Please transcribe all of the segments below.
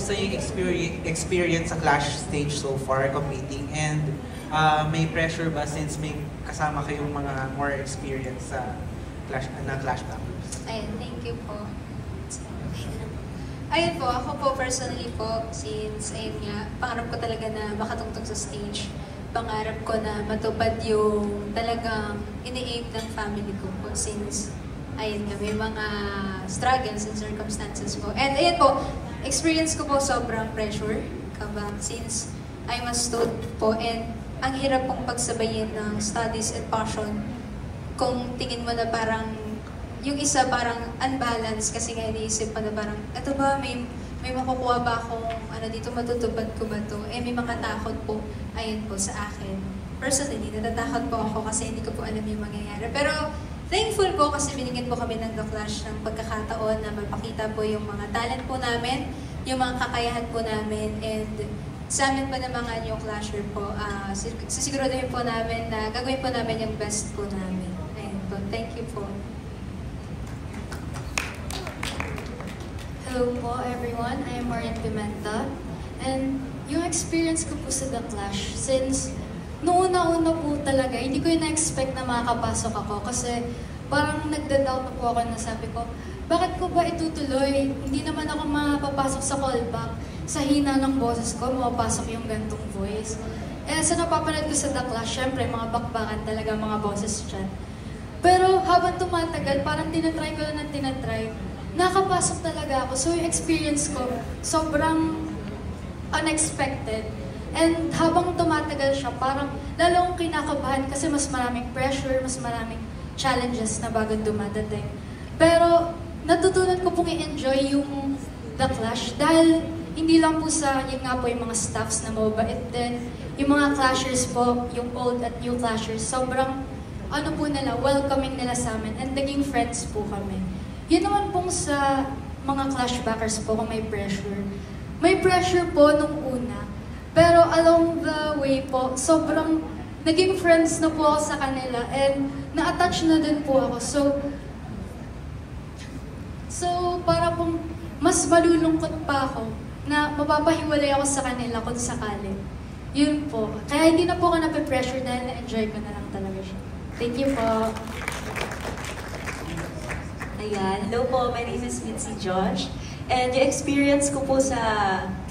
kamusta yung experience sa Clash stage so far competing? And may pressure ba since may kasama kayong mga more experience sa Clash Backers? Ayun, thank you po. Ayun po, ako po personally po, since ayun nga, pangarap ko talaga na makatungtong sa stage. Pangarap ko na matupad yung talagang ini-aim ng family ko po since ayun nga, may mga struggles and circumstances po. And ayun po, experience ko po sobrang pressure kabang since I'm a student po and ang hirap pong pagsabayin ng studies and passion kung tingin mo na parang yung isa parang unbalanced kasi nga iniisip pa na parang eto ba, may makukuha ba akong ano dito, matutupad ko ba to? Eh may mga takot po, ayun po sa akin. Personally, natatakot po ako kasi hindi ko po alam yung mangyayari. Pero thankful po kasi binigyan po kami ng The Clash ng pagkakataon na mapakita po yung mga talent po namin, yung mga kakayahan po namin, and sa amin po ng mga new Clasher po, sisiguraduhin po namin na gagawin po namin yung best po namin. Ayun po, thank you po. Hello po everyone, I am Marian Pimenta. And yung experience ko po sa The Clash, since noong una-una po talaga, hindi ko yung na-expect na makakapasok ako kasi parang nagda-doubt na po ako na sabi ko, bakit ko ba itutuloy? Hindi naman ako mapapasok sa callback. Sa hina ng boses ko, mapapasok yung gantong voice. Eh, sa napapanood ko sa The Clash, syempre mga bakbakan talaga mga boses dyan. Pero habang tumatagal, parang tinatry ko na tinatry, nakapasok talaga ako. So yung experience ko, sobrang unexpected. And habang tumatagal siya, parang lalong kinakabahan kasi mas maraming pressure, mas maraming challenges na bago dumadating. Pero natutunan ko pong i-enjoy yung The Clash dahil hindi lang po sa, yun nga po yung mga staffs na mababait din. Yung mga Clashers po, yung old at new Clashers, sobrang ano po nila, welcoming nila sa amin and naging friends po kami. Yun naman pong sa mga Clashbackers po kung may pressure. May pressure po nung una. Pero along the way po, sobrang naging friends na po ako sa kanila and na-attach na din po ako. So para pong mas malulungkot pa ako na mapapahiwalay ako sa kanila kung sakali. Yun po. Kaya hindi na po ako nape-pressure dahil na-enjoy ko na lang talaga siya. Thank you po. Ayan. Hello po, my name is Mitzi Josh. And yung experience ko po sa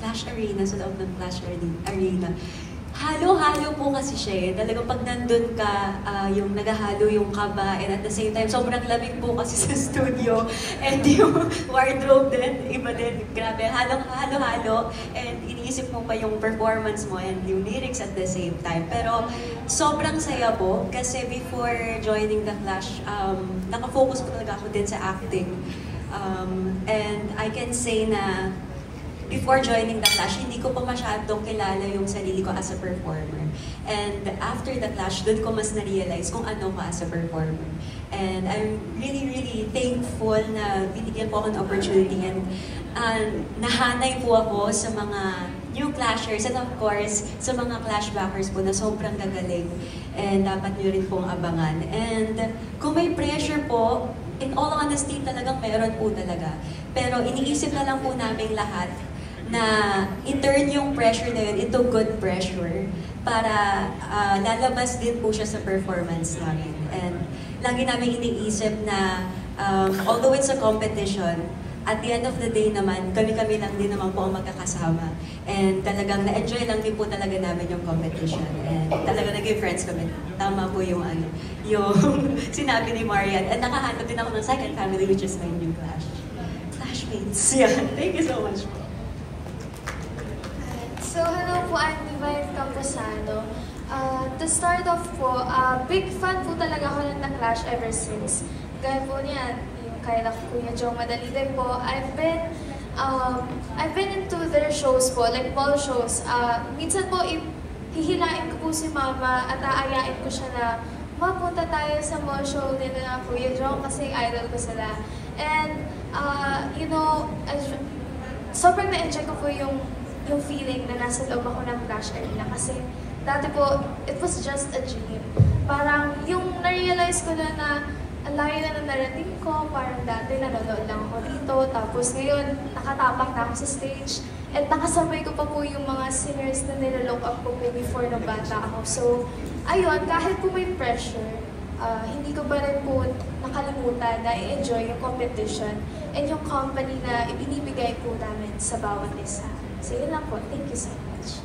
Clash Arena, sa loob ng Clash Arena, halo-halo po kasi siya eh. Talagang pag nandun ka, yung naghahalo yung kaba, and at the same time, sobrang lamig po kasi sa studio. And yung wardrobe din, iba din, grabe, halo-halo. And iniisip mo pa yung performance mo and yung lyrics at the same time. Pero sobrang saya po kasi before joining the Clash, nakafocus po talaga ako din sa acting. And I can say na before joining the Clash, hindi ko pa masyadong kilala yung sarili ko as a performer. And after the Clash, doon ko mas na-realize kung ano ko as a performer. And I'm really, really thankful na binigyan po ako ng opportunity and nahanay po ako sa mga new Clashers and of course, sa mga Clashbackers po na sobrang gagaling and dapat nyo rin pong abangan. And kung may pressure po, in all honesty, talagang meron po talaga. Pero iniisip na lang po namin lahat na i-turn yung pressure na yun into good pressure para lalabas din po siya sa performance namin. And lagi namin iniisip na although it's a competition, at the end of the day naman, kami-kami lang din naman po ang magkakasama. And talagang na-enjoy lang din po talaga namin yung competition. And talagang naging friends kami. Tama po yung yung sinabi ni Marian. And nakahanap din ako ng second family, which is my new Clash. Clashmates. Yeah, thank you so much po. So, hello po, I'm Divine Camposano. To start off po, big fan po talaga ako ng The Clash ever since. Gaya po niyan, yung kaya na Kuya Joe Madalide po, I've been into their shows po, like ball shows. Minsan po, hihilain ko po si Mama at aayain ko siya na mapunta tayo sa mall show din na Kuya Joe kasi idol ko sila. And, you know, sobrang na-enjoy ko po yung feeling na nasa loob ako ng Clash Arena kasi dati po, it was just a dream. Parang yung na-realize ko na ang layo na narating ko, parang dati nanonood lang ako dito, tapos ngayon nakatapak na ako sa stage. At nakasabay ko pa po yung mga singers na nilalook up ko po before na bata ako. So, ayun, kahit po may pressure, hindi ko pa rin po nakalimutan na i-enjoy yung competition and yung company na ibinibigay po namin sa bawat isa. So, yun lang po. Thank you so much.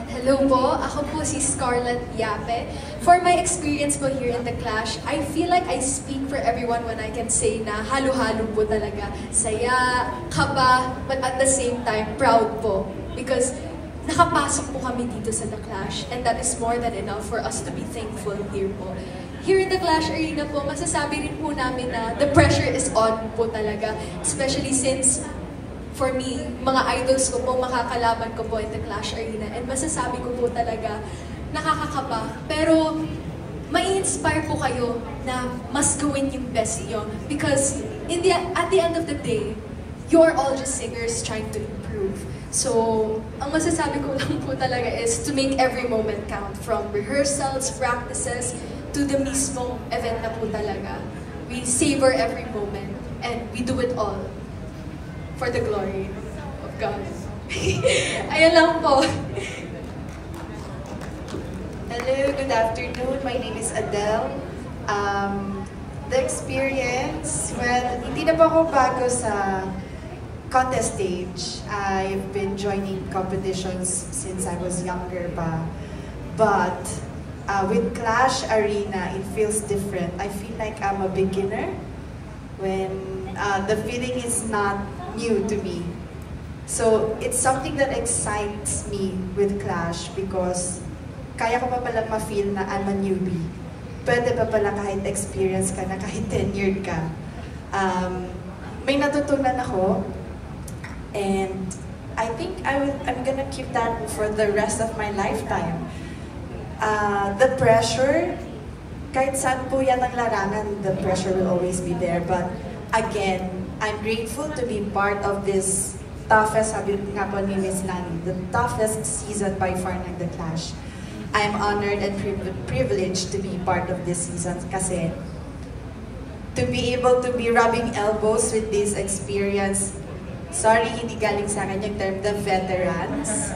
Hello po, ako po si Scarlett Yape. For my experience po here in The Clash, I feel like I speak for everyone when I can say na halo-halo po talaga. Saya, kaba, but at the same time, proud po. Because nakapasok po kami dito sa The Clash and that is more than enough for us to be thankful here po. Here in The Clash Arena po, masasabi rin po namin na the pressure is on po talaga. Especially since for me, mga idols ko po, makakalaban ko po in The Clash Arena. And masasabi ko po talaga, nakakakaba. Pero, mai-inspire po kayo na mas gawin yung best niyo. Because, at the end of the day, you're all just singers trying to improve. So, ang masasabi ko lang po talaga is to make every moment count. From rehearsals, practices, to the mismo event na po talaga. We savor every moment. And we do it all for the glory of God. Ayun lang po. Hello, good afternoon. My name is Adele. The experience, well, hindi na po ako bago sa contest stage. I've been joining competitions since I was younger pa. But with Clash Arena, it feels different. I feel like I'm a beginner when the feeling is not new to me. So, it's something that excites me with Clash because kaya ko pa pala ma-feel na I'm a newbie. Pwede pa pala kahit experience ka na, kahit tenured ka. May natutunan ako and I think I'm gonna keep that for the rest of my lifetime. The pressure, kahit saan po yan ang larangan, the pressure will always be there. But again, I'm grateful to be part of this toughest, sabi nga po ni Miss Lani, the toughest season by far ng The Clash. I'm honored and privileged to be part of this season kasi to be able to be rubbing elbows with this experience, sorry, hindi galing sa akin yung term, the veterans.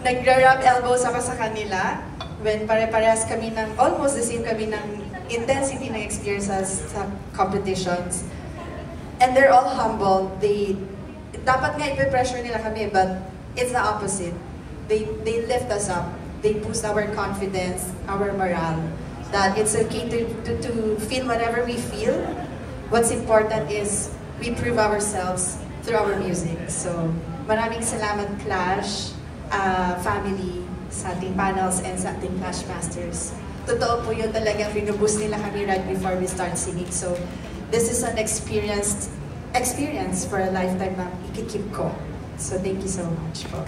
Nagra-rub elbows ako sa kanila when pare-parehas kami ng, almost the same kami ng intensity ng experiences sa competitions. And they're all humble. Dapat nga ipe-pressure nila kami, but it's the opposite. They lift us up. They boost our confidence, our morale. That it's okay to feel whatever we feel. What's important is we prove ourselves through our music. So, maraming salamat Clash, family, sa ating panels, and sa ating Clash Masters. Totoo po yun talaga, pinuboost nila kami right before we start singing. So, this is an experience for a lifetime na ikikip ko. So, thank you so much po.